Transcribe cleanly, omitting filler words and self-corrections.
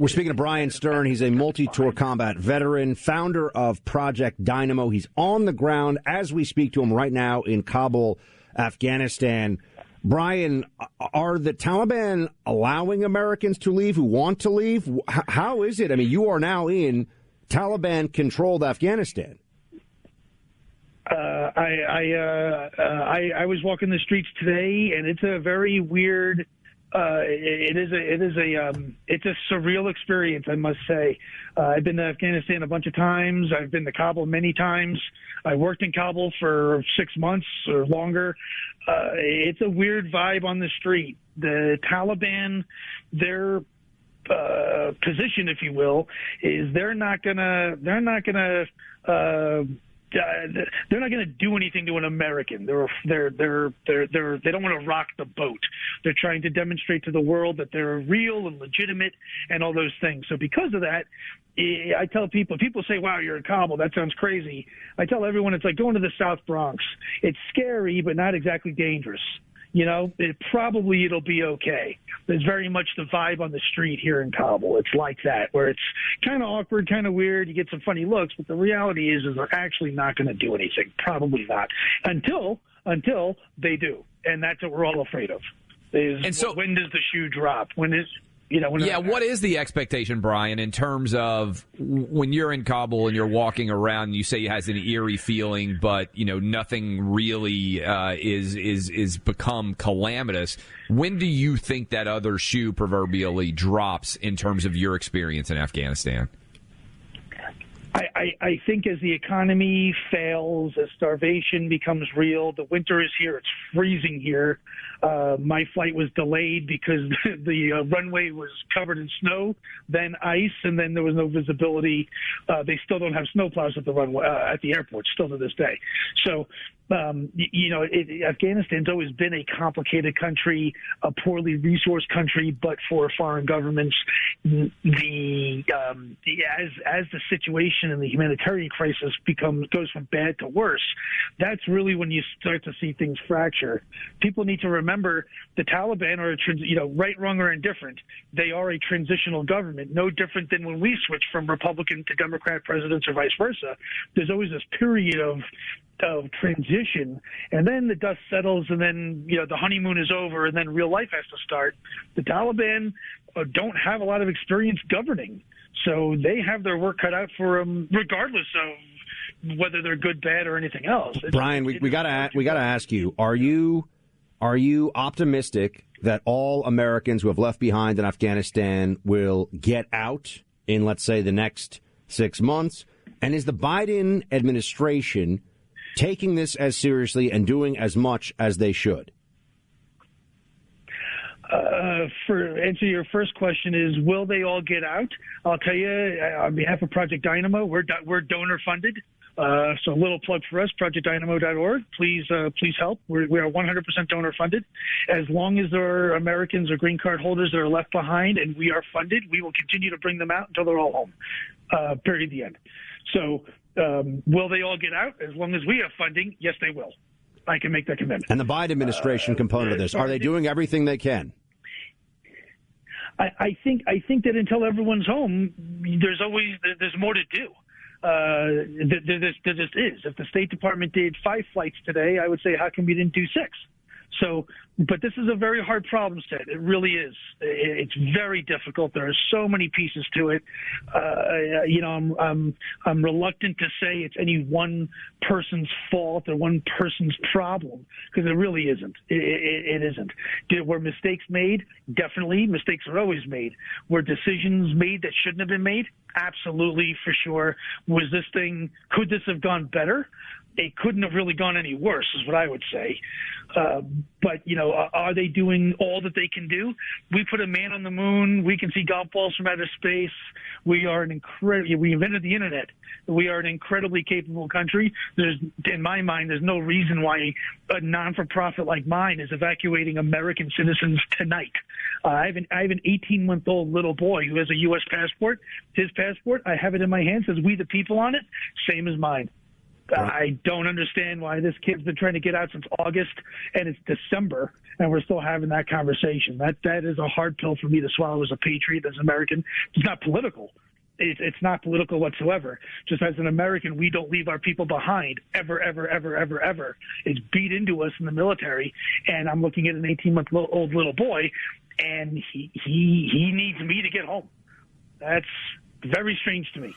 We're speaking to Bryan Stern. He's a multi-tour combat veteran, founder of Project Dynamo. He's on the ground as we speak to him right now in Kabul, Afghanistan. Bryan, are the Taliban allowing Americans to leave who want to leave? How is it? I mean, you are now in Taliban-controlled Afghanistan. I was walking the streets today, and it's a very weird. It's a surreal experience, I must say. I've been to Afghanistan a bunch of times. I've been to Kabul many times. I worked in Kabul for 6 months or longer. It's a weird vibe on the street. The Taliban, their position, if you will, is they're not gonna do anything to an American. They don't want to rock the boat. They're trying to demonstrate to the world that they're real and legitimate and all those things. So because of that, I tell people say, wow, you're in Kabul, that sounds crazy. I tell everyone it's like going to the South Bronx. It's scary, but not exactly dangerous. You know, it'll be okay. There's very much the vibe on the street here in Kabul. It's like that, where it's kind of awkward, kind of weird. You get some funny looks, but the reality is they're actually not going to do anything. Probably not until they do, and that's what we're all afraid of. And so, when does the shoe drop? What is the expectation, Bryan, in terms of when you're in Kabul and you're walking around? You say it has an eerie feeling, but nothing really is become calamitous. When do you think that other shoe proverbially drops in terms of your experience in Afghanistan? I think as the economy fails, as starvation becomes real, the winter is here. It's freezing here. My flight was delayed because the runway was covered in snow, then ice, and then there was no visibility. They still don't have snowplows at the runway at the airport, still to this day. So, Afghanistan's always been a complicated country, a poorly resourced country, but for foreign governments, as the situation and the humanitarian crisis goes from bad to worse, that's really when you start to see things fracture. People need to remember the Taliban are right, wrong, or indifferent. They are a transitional government, no different than when we switch from Republican to Democrat presidents or vice versa. There's always this period of transition, and then the dust settles, and then the honeymoon is over, and then real life has to start. The Taliban don't have a lot of experience governing, so they have their work cut out for them, regardless of whether they're good, bad, or anything else. Bryan, we gotta ask you: Are you optimistic that all Americans who have left behind in Afghanistan will get out in, let's say, the next 6 months? And is the Biden administration taking this as seriously and doing as much as they should? For answer your first question is, will they all get out? I'll tell you, on behalf of Project Dynamo, we're donor funded. So a little plug for us, projectdynamo.org. Please help. We are 100% donor funded. As long as there are Americans or green card holders that are left behind and we are funded, we will continue to bring them out until they're all home. Period. The end. So will they all get out? As long as we have funding, yes, they will. I can make that commitment. And the Biden administration component of this, are they doing everything they can? I think that until everyone's home, there's more to do. There just is. If the State Department did 5 flights today, I would say, how come you didn't do 6? So, but this is a very hard problem set. It really is. It's very difficult. There are so many pieces to it. I'm reluctant to say it's any one person's fault or one person's problem, because it really isn't. It isn't. Were mistakes made? Definitely. Mistakes are always made. Were decisions made that shouldn't have been made? Absolutely, for sure. Could this have gone better? It couldn't have really gone any worse, is what I would say. But, are they doing all that they can do? We put a man on the moon. We can see golf balls from outer space. We invented the internet. We are an incredibly capable country. In my mind, there's no reason why a non-for-profit like mine is evacuating American citizens tonight. I have an 18-month-old little boy who has a U.S. passport. His passport, I have it in my hand, says "We the People" on it, same as mine. I don't understand why this kid's been trying to get out since August, and it's December, and we're still having that conversation. That is a hard pill for me to swallow as a patriot, as an American. It's not political. It's not political whatsoever. Just as an American, we don't leave our people behind ever, ever, ever, ever, ever. It's beat into us in the military, and I'm looking at an 18-month-old little boy, and he needs me to get home. That's very strange to me.